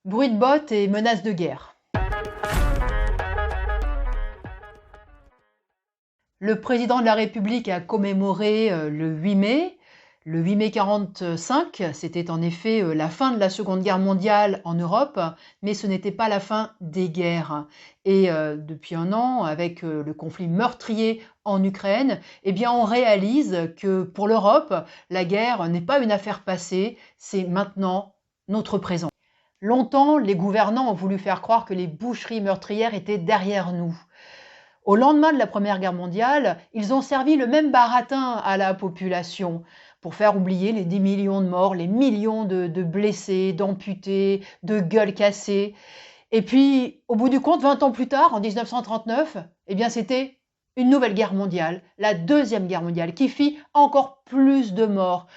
Bruit de bottes et menaces de guerre. Le président de la République a commémoré le 8 mai. Le 8 mai 1945, c'était en effet la fin de la Seconde Guerre mondiale en Europe, mais ce n'était pas la fin des guerres. Et depuis un an, avec le conflit meurtrier en Ukraine, eh bien on réalise que pour l'Europe, la guerre n'est pas une affaire passée, c'est maintenant notre présent. Longtemps, les gouvernants ont voulu faire croire que les boucheries meurtrières étaient derrière nous. Au lendemain de la Première Guerre mondiale, ils ont servi le même baratin à la population pour faire oublier les 10 millions de morts, les millions de blessés, d'amputés, de gueules cassées. Et puis, au bout du compte, 20 ans plus tard, en 1939, eh bien, c'était une nouvelle guerre mondiale, la Deuxième Guerre mondiale, qui fit encore plus de morts.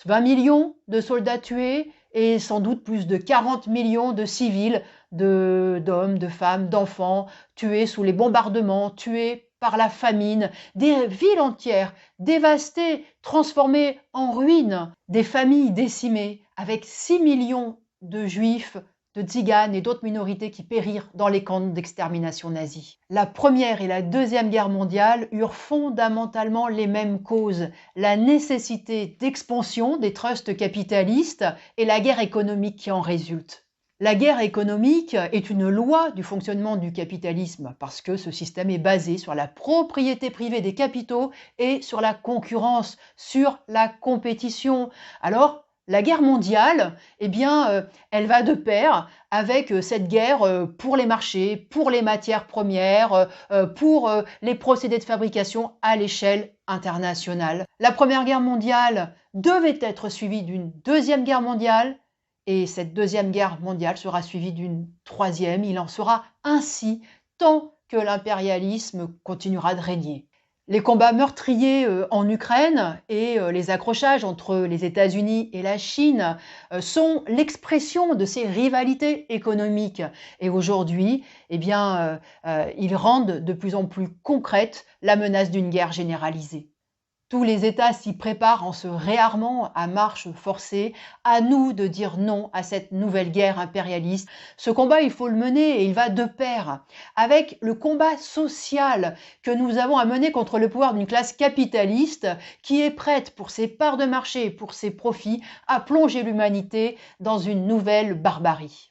20 millions de soldats tués et sans doute plus de 40 millions de civils, d'hommes, de femmes, d'enfants, tués sous les bombardements, tués par la famine, des villes entières dévastées, transformées en ruines, des familles décimées, avec 6 millions de juifs, de tziganes et d'autres minorités qui périrent dans les camps d'extermination nazis. La Première et la Deuxième Guerre mondiale eurent fondamentalement les mêmes causes, la nécessité d'expansion des trusts capitalistes et la guerre économique qui en résulte. La guerre économique est une loi du fonctionnement du capitalisme parce que ce système est basé sur la propriété privée des capitaux et sur la concurrence, sur la compétition. Alors, la guerre mondiale, eh bien, elle va de pair avec cette guerre pour les marchés, pour les matières premières, pour les procédés de fabrication à l'échelle internationale. La Première Guerre mondiale devait être suivie d'une Deuxième Guerre mondiale, et cette Deuxième Guerre mondiale sera suivie d'une troisième. Il en sera ainsi tant que l'impérialisme continuera de régner. Les combats meurtriers en Ukraine et les accrochages entre les États-Unis et la Chine sont l'expression de ces rivalités économiques. Et aujourd'hui, eh bien, ils rendent de plus en plus concrète la menace d'une guerre généralisée. Tous les États s'y préparent en se réarmant à marche forcée. À nous de dire non à cette nouvelle guerre impérialiste. Ce combat, il faut le mener et il va de pair avec le combat social que nous avons à mener contre le pouvoir d'une classe capitaliste qui est prête, pour ses parts de marché et pour ses profits, à plonger l'humanité dans une nouvelle barbarie.